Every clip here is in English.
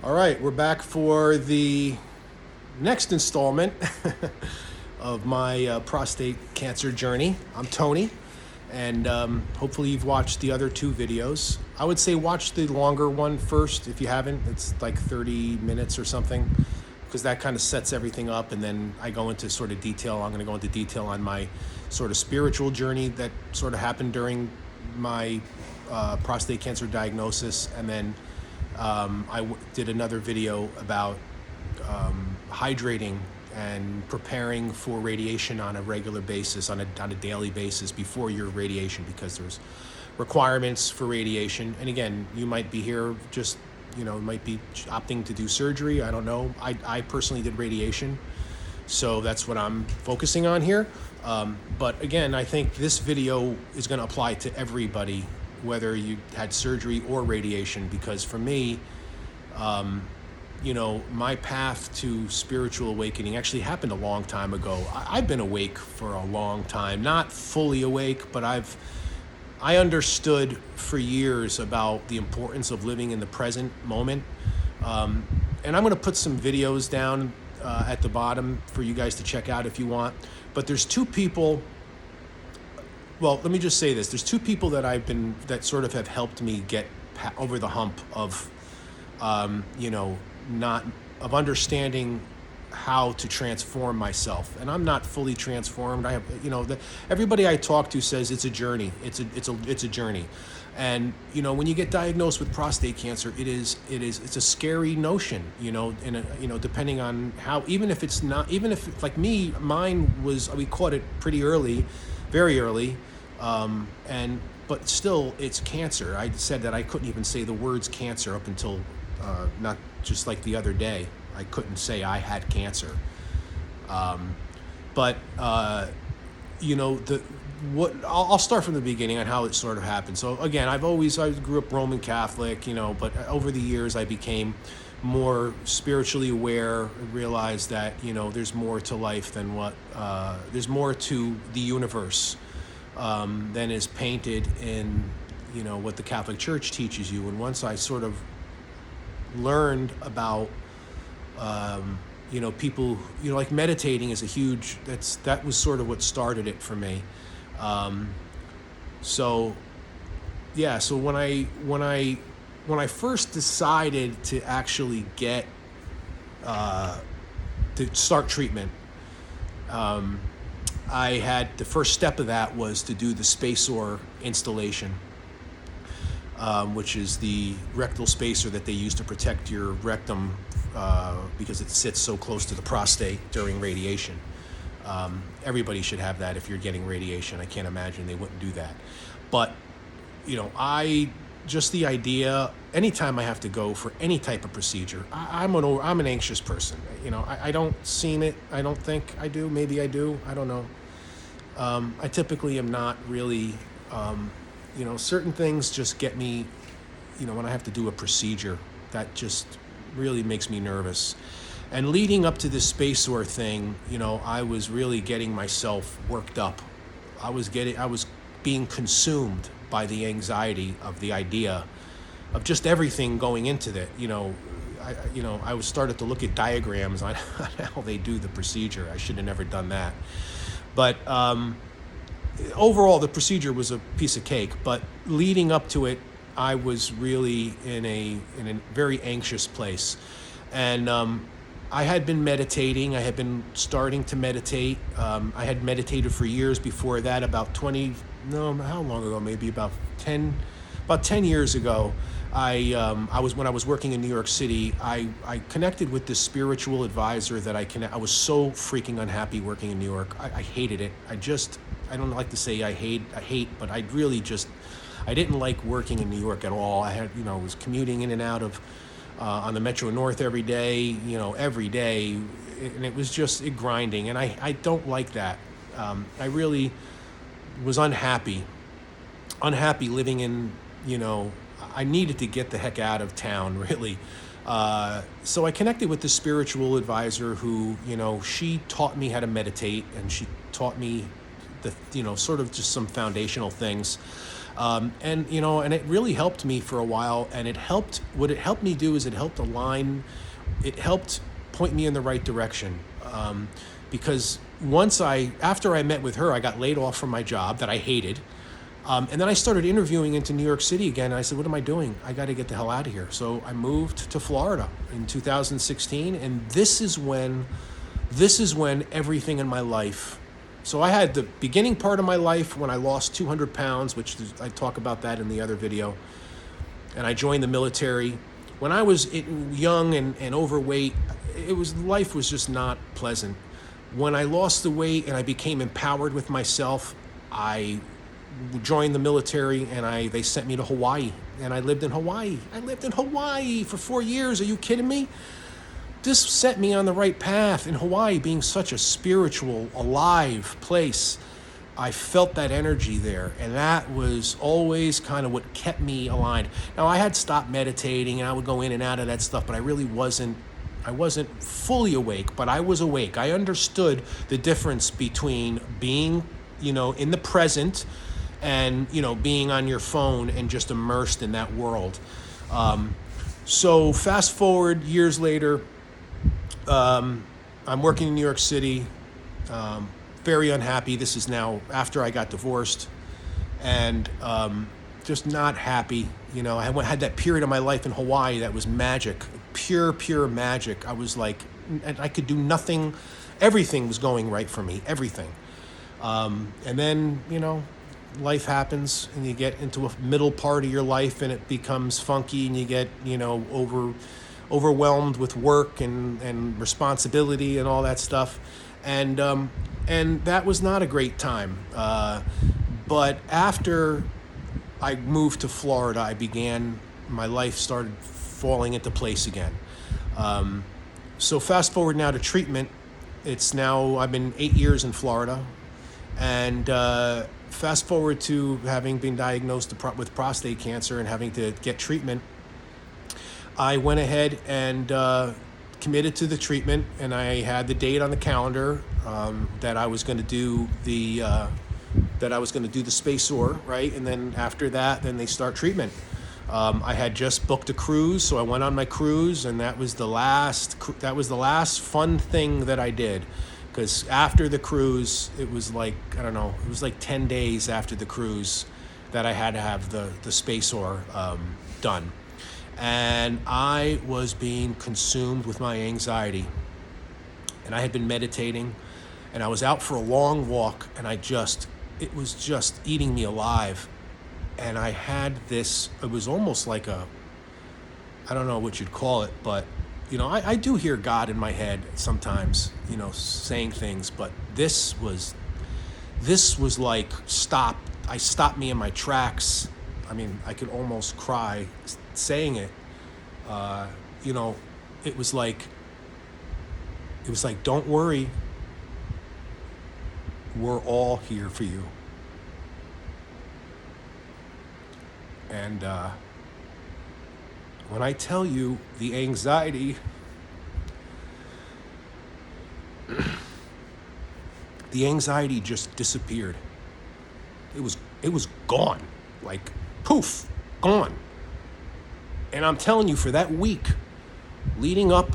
All right, we're back for the next installment of my prostate cancer journey. I'm Tony, and hopefully you've watched the other two videos. I would say watch the longer one first if you haven't. It's like 30 minutes or something, because that kind of sets everything up, and then I go into sort of detail. I'm going to go into detail on my sort of spiritual journey that sort of happened during my prostate cancer diagnosis, and then did another video about hydrating and preparing for radiation on a regular basis, on a daily basis before your radiation, because there's requirements for radiation. And again, you might be here just, might be opting to do surgery. I don't know. I personally did radiation, so that's what I'm focusing on here. But again, I think this video is going to apply to everybody, whether you had surgery or radiation, because for me, my path to spiritual awakening actually happened a long time ago. I've been awake for a long time, not fully awake, but I understood for years about the importance of living in the present moment. And I'm going to put some videos down at the bottom for you guys to check out if you want. But there's two people. Well, let me just say this. There's two people that sort of have helped me get over the hump of, of understanding how to transform myself. And I'm not fully transformed. I have, everybody I talk to says it's a journey. It's a journey. And, when you get diagnosed with prostate cancer, it's a scary notion, depending on how, even if like me, we caught it pretty early, very early. But still, it's cancer. I said that I couldn't even say the words cancer up until not just like the other day. I couldn't say I had cancer. I'll start from the beginning on how it sort of happened. So again, I grew up Roman Catholic, but over the years I became more spiritually aware, realized that, there's more to life than there's more to the universe than is painted in, what the Catholic Church teaches you. And once I sort of learned about, people, like meditating is that was sort of what started it for me. So when I first decided to actually get, to start treatment, I had the first step of that was to do the spacer installation, which is the rectal spacer that they use to protect your rectum because it sits so close to the prostate during radiation. Everybody should have that if you're getting radiation. I can't imagine they wouldn't do that. But, just the idea, anytime I have to go for any type of procedure, I'm an anxious person. I don't seem it. I don't think I do. Maybe I do. I don't know. I typically am not really, certain things just get me, when I have to do a procedure, that just really makes me nervous. And leading up to this spacer thing, I was really getting myself worked up. I was being consumed by the anxiety of the idea of just everything going into that. I was started to look at diagrams on how they do the procedure. I should have never done that. But overall, the procedure was a piece of cake. But leading up to it, I was really in a very anxious place. And I had been meditating. I had been starting to meditate. I had meditated for years before that, how long ago? Maybe about 10 years ago. When I was working in New York City, I connected with this spiritual advisor that I was so freaking unhappy working in New York. I hated it. I don't like to say I hate, but I didn't like working in New York at all. I was commuting in and out of, on the Metro North every day, and it was just grinding, and I don't like that. I really was unhappy living in, I needed to get the heck out of town, really. So I connected with this spiritual advisor who, she taught me how to meditate, and she taught me sort of just some foundational things. And it really helped me for a while. And what it helped me do is it helped point me in the right direction. Because after I met with her, I got laid off from my job that I hated. And then I started interviewing into New York City again. And I said, what am I doing? I got to get the hell out of here. So I moved to Florida in 2016. And this is when everything in my life. So I had the beginning part of my life when I lost 200 pounds, which I talk about that in the other video. And I joined the military. When I was young and overweight, life was just not pleasant. When I lost the weight and I became empowered with myself, I joined the military and they sent me to Hawaii. And I lived in Hawaii. I lived in Hawaii for 4 years. Are you kidding me? This set me on the right path. In Hawaii, being such a spiritual, alive place, I felt that energy there, and that was always kind of what kept me aligned. Now, I had stopped meditating, and I would go in and out of that stuff, but I really wasn't fully awake, but I was awake. I understood the difference between being, in the present and, being on your phone and just immersed in that world. So fast forward years later, I'm working in New York City, very unhappy. This is now after I got divorced, and just not happy. I had that period of my life in Hawaii that was magic, pure magic. I was like, I could do nothing. Everything was going right for me, everything. And then, life happens, and you get into a middle part of your life, and it becomes funky, and you get, overwhelmed with work and responsibility and all that stuff, and that was not a great time. But after I moved to Florida, my life started falling into place again. So fast forward now to treatment. I've been 8 years in Florida, and fast forward to having been diagnosed with prostate cancer and having to get treatment. I went ahead and committed to the treatment, and I had the date on the calendar that I was going to do the spacer, right? And then after that, then they start treatment. I had just booked a cruise, so I went on my cruise, and that was the last fun thing that I did. Because after the cruise, it was like, I don't know, it was like 10 days after the cruise that I had to have the spacer done. And I was being consumed with my anxiety. And I had been meditating, and I was out for a long walk, and it was just eating me alive. And I had this, it was almost like I don't know what you'd call it, but, I do hear God in my head sometimes, saying things, but this was like, stopped me in my tracks. I mean, I could almost cry saying it. It was like, don't worry, we're all here for you. And when I tell you the anxiety, the anxiety just disappeared. It was gone, like poof, gone. And I'm telling you, for that week leading up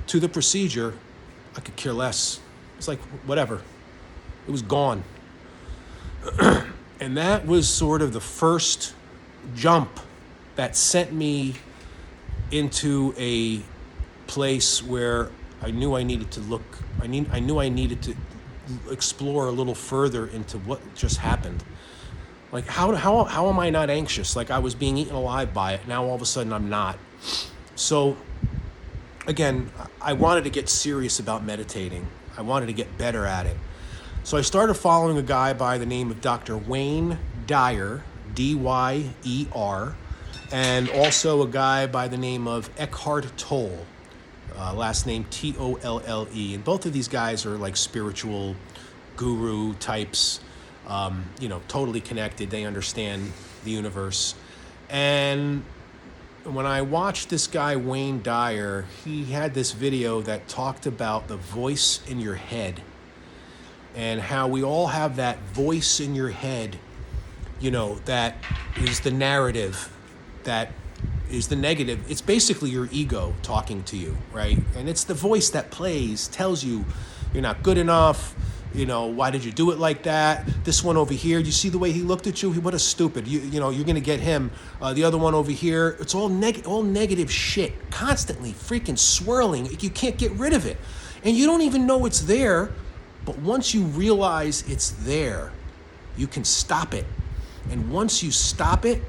to the procedure, I could care less. It's like, whatever. It was gone. And that was sort of the first jump that sent me into a place where I knew I needed to look. I knew I needed to explore a little further into what just happened. Like, how am I not anxious? Like, I was being eaten alive by it. Now all of a sudden I'm not. So again, I wanted to get serious about meditating. I wanted to get better at it. So I started following a guy by the name of Dr. Wayne Dyer, D-Y-E-R, and also a guy by the name of Eckhart Tolle, last name T-O-L-L-E. And both of these guys are like spiritual guru types, totally connected. They understand the universe. And when I watched this guy, Wayne Dyer, he had this video that talked about the voice in your head. and how we all have that voice in your head, you know, that is the narrative, that is the negative. It's basically your ego talking to you, right? And it's the voice that plays, tells you you're not good enough. You know, why did you do it like that? This one over here, you see the way he looked at you? What a stupid. You know, you're going to get him. The other one over here, it's all negative shit, constantly freaking swirling. You can't get rid of it. And you don't even know it's there, but once you realize it's there, you can stop it. And once you stop it,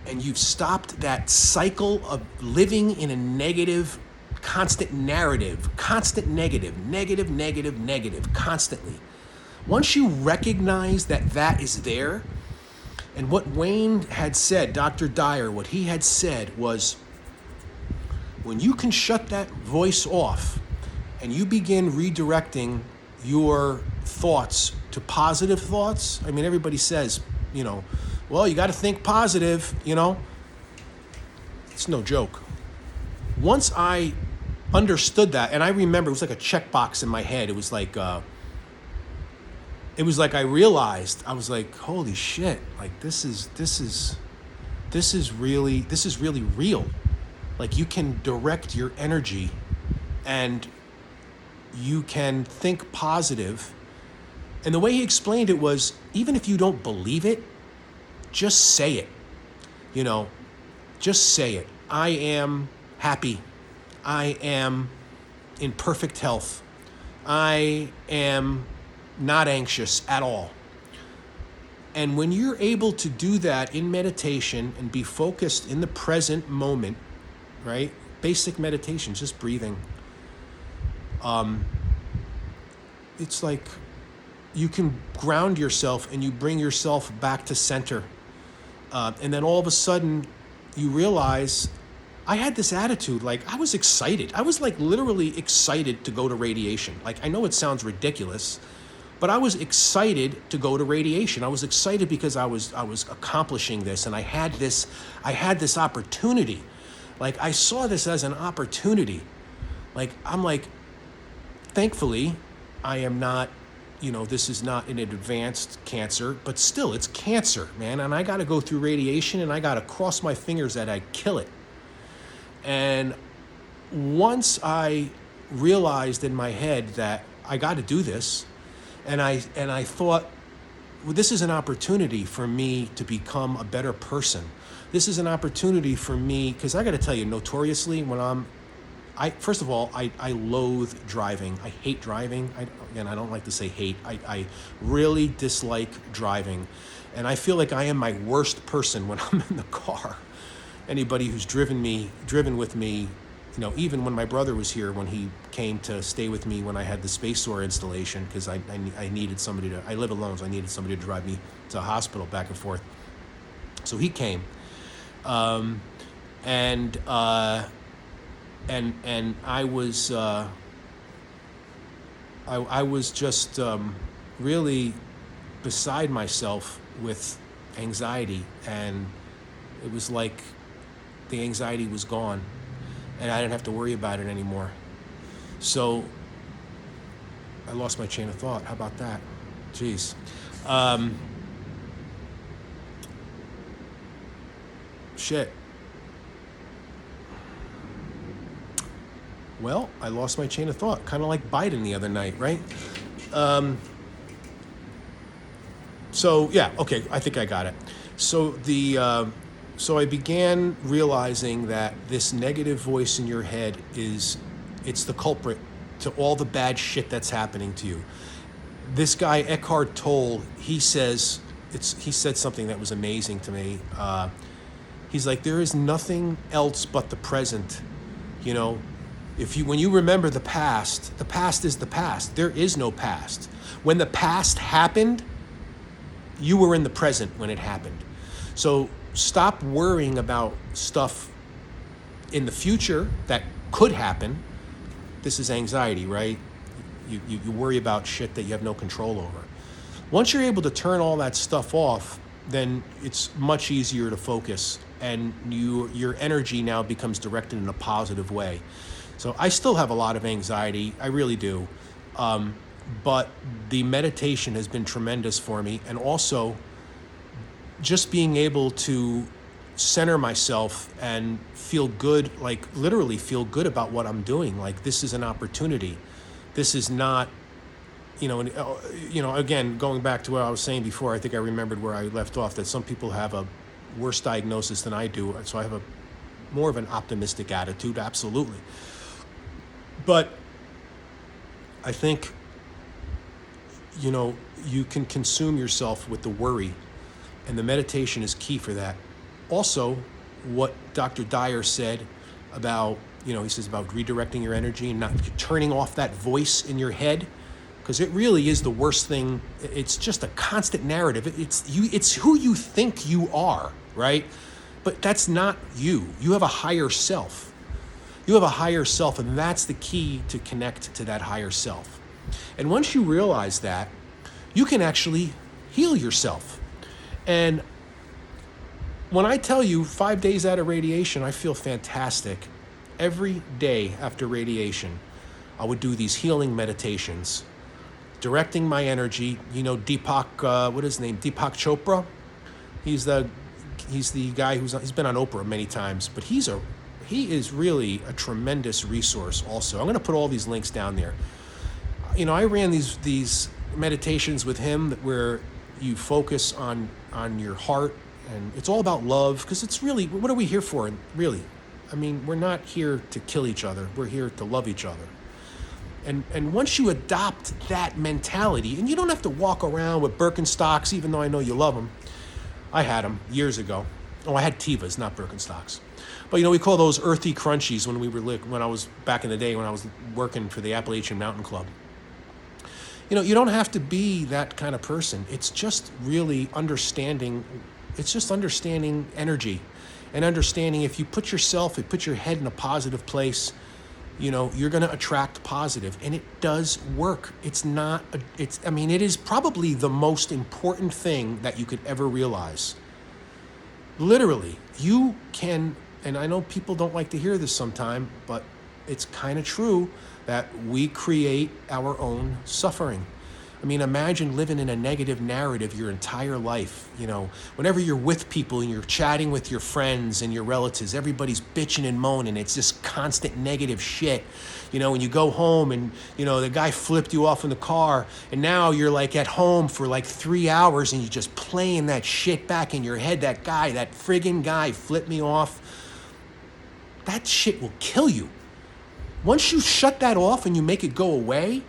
and you've stopped that cycle of living in a negative, constant narrative, constant negative, constantly. Once you recognize that that is there, and what Wayne had said, Dr. Dyer, what he had said was, when you can shut that voice off and you begin redirecting your thoughts to positive thoughts, I mean, everybody says, you know, well, you got to think positive, you know. It's no joke. Once I understood that, and I remember it was like a checkbox in my head. It was like I realized, I was like, holy shit, like this is really real. Like, you can direct your energy and you can think positive. And the way he explained it was, even if you don't believe it, just say it. You know, just say it. I am happy. I am in perfect health. I am not anxious at all. And when you're able to do that in meditation and be focused in the present moment, right? Basic meditation, just breathing. It's like you can ground yourself and you bring yourself back to center. And then all of a sudden you realize, I had this attitude, like I was excited. I was like literally excited to go to radiation. Like, I know it sounds ridiculous, but I was excited to go to radiation. I was excited because I was accomplishing this, and I had this opportunity. Like, I saw this as an opportunity. Like, I'm like, thankfully, I am not, you know, this is not an advanced cancer, but still, it's cancer, man. And I got to go through radiation, and I got to cross my fingers that I kill it. And once I realized in my head that I got to do this, and I thought, well, this is an opportunity for me to become a better person. This is an opportunity for me, because I got to tell you, notoriously, when first of all, I loathe driving. I hate driving. I don't like to say hate. I really dislike driving. And I feel like I am my worst person when I'm in the car. Anybody who's driven with me, you know, even when my brother was here, when he came to stay with me when I had the space SOAR installation, because I needed somebody I live alone, so I needed somebody to drive me to the hospital back and forth. So he came. And I was I was just really beside myself with anxiety, and it was like the anxiety was gone and I didn't have to worry about it anymore. So I lost my chain of thought. How about that? Jeez. Shit. Well, I lost my chain of thought, kind of like Biden the other night, right? So yeah, okay, I think I got it. So so I began realizing that this negative voice in your head it's the culprit to all the bad shit that's happening to you. This guy Eckhart Tolle, he said something that was amazing to me. He's like, there is nothing else but the present. You know, when you remember the past is the past. There is no past. When the past happened, you were in the present when it happened. So stop worrying about stuff in the future that could happen. This is anxiety, right? You worry about shit that you have no control over. Once you're able to turn all that stuff off, then it's much easier to focus, and your energy now becomes directed in a positive way. So I still have a lot of anxiety. I really do. but the meditation has been tremendous for me. And also just being able to center myself and feel good, like literally feel good about what I'm doing. Like, this is an opportunity. This is not, again, going back to what I was saying before, I think I remembered where I left off, that some people have a worse diagnosis than I do. So I have more of an optimistic attitude, absolutely. But I think, you can consume yourself with the worry, and the meditation is key for that. Also, what Dr. Dyer said about, he says about redirecting your energy and not turning off that voice in your head, because it really is the worst thing. It's just a constant narrative. It's who you think you are, right? But that's not you. You have a higher self. You have a higher self, and that's the key to connect to that higher self. And once you realize that, you can actually heal yourself. And when I tell you 5 days out of radiation, I feel fantastic. Every day after radiation, I would do these healing meditations, directing my energy. Deepak, what is his name? Deepak Chopra. He's the guy he's been on Oprah many times, but he is really a tremendous resource also. I'm going to put all these links down there. I ran these meditations with him where you focus on your heart, and it's all about love, because it's really, what are we here for, really? I mean, we're not here to kill each other. We're here to love each other. And once you adopt that mentality, and you don't have to walk around with Birkenstocks, even though I know you love them. I had them years ago. Oh, I had Tevas, not Birkenstocks. But we call those earthy crunchies when I was back in the day when I was working for the Appalachian Mountain Club. You don't have to be that kind of person. It's just really understanding. It's just understanding energy, and understanding if you put your head in a positive place, you're going to attract positive, and it does work. It is probably the most important thing that you could ever realize. Literally, you can, and I know people don't like to hear this sometime, but it's kind of true that we create our own suffering. I mean, imagine living in a negative narrative your entire life. Whenever you're with people and you're chatting with your friends and your relatives, everybody's bitching and moaning. It's just constant negative shit. When you go home and, the guy flipped you off in the car, and now you're like at home for like 3 hours and you're just playing that shit back in your head. That friggin' guy flipped me off. That shit will kill you. Once you shut that off and you make it go away,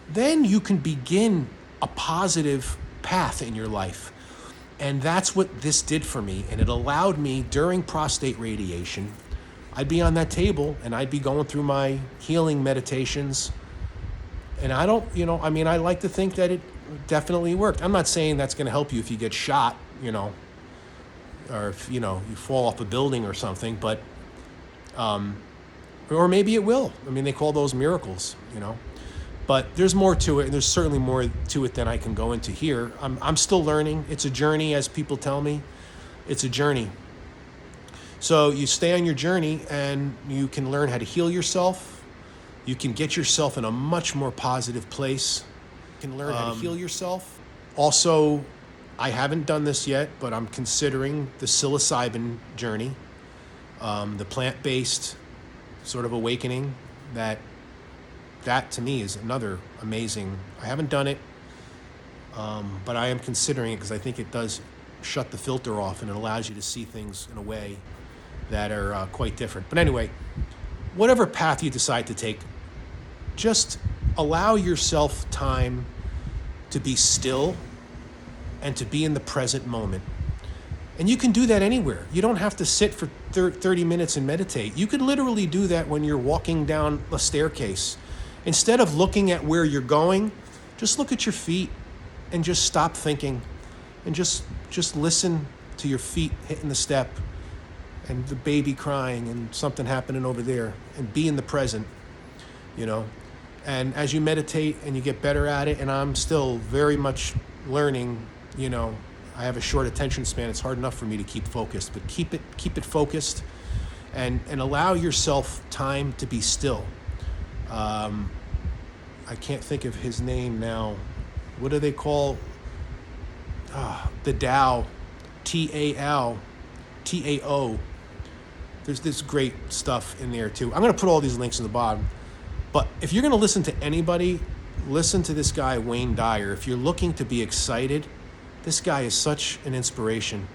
then you can begin a positive path in your life. And that's what this did for me. And it allowed me, during prostate radiation, I'd be on that table and I'd be going through my healing meditations. And I like to think that it definitely worked. I'm not saying that's going to help you if you get shot, or if, you fall off a building or something, but, or maybe it will. They call those miracles, But there's more to it, and there's certainly more to it than I can go into here. I'm still learning. It's a journey, as people tell me. It's a journey. So you stay on your journey, and you can learn how to heal yourself. You can get yourself in a much more positive place. You can learn how to heal yourself. Also, I haven't done this yet, but I'm considering the psilocybin journey, the plant-based sort of awakening that to me is another amazing. I haven't done it, but I am considering it because I think it does shut the filter off, and it allows you to see things in a way that are quite different. But anyway, whatever path you decide to take, just allow yourself time to be still and to be in the present moment. And you can do that anywhere. You don't have to sit for 30 minutes and meditate. You could literally do that when you're walking down a staircase. Instead of looking at where you're going, just look at your feet and just stop thinking, and just listen to your feet hitting the step and the baby crying and something happening over there, and be in the present, And as you meditate and you get better at it, and I'm still very much learning, I have a short attention span. It's hard enough for me to keep focused, but keep it focused, and allow yourself time to be still. I can't think of his name now. What do they call the Tao? T-A-L, T-A-O. There's this great stuff in there too. I'm going to put all these links in the bottom. But if you're going to listen to anybody, listen to this guy, Wayne Dyer. If you're looking to be excited, this guy is such an inspiration.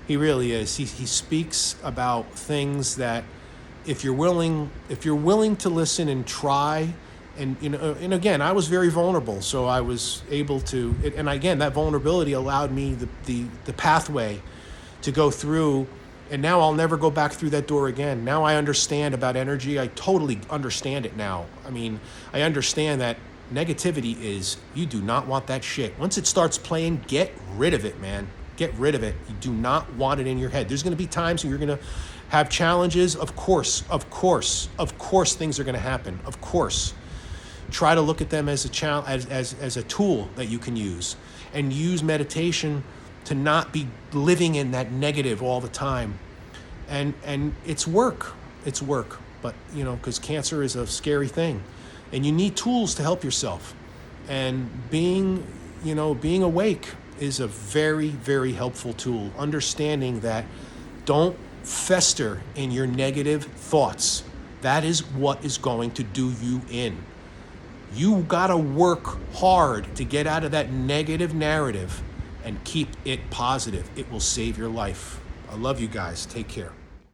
He really is. He speaks about things that if you're willing to listen and try, and and again, I was very vulnerable, so I was able to, and again, that vulnerability allowed me the pathway to go through, and now I'll never go back through that door again. Now I understand about energy. I totally understand it now. I mean, I understand that negativity is, you do not want that shit. Once it starts playing, get rid of it, man. Get rid of it. You do not want it in your head. There's going to be times when you're going to have challenges. Of course, things are going to happen. Of course. Try to look at them as a tool that you can use, and use meditation to not be living in that negative all the time. And it's work. It's work. But, because cancer is a scary thing, and you need tools to help yourself. And being awake is a very, very helpful tool. Understanding that, don't fester in your negative thoughts. That is what is going to do you in. You gotta work hard to get out of that negative narrative and keep it positive. It will save your life. I love you guys. Take care.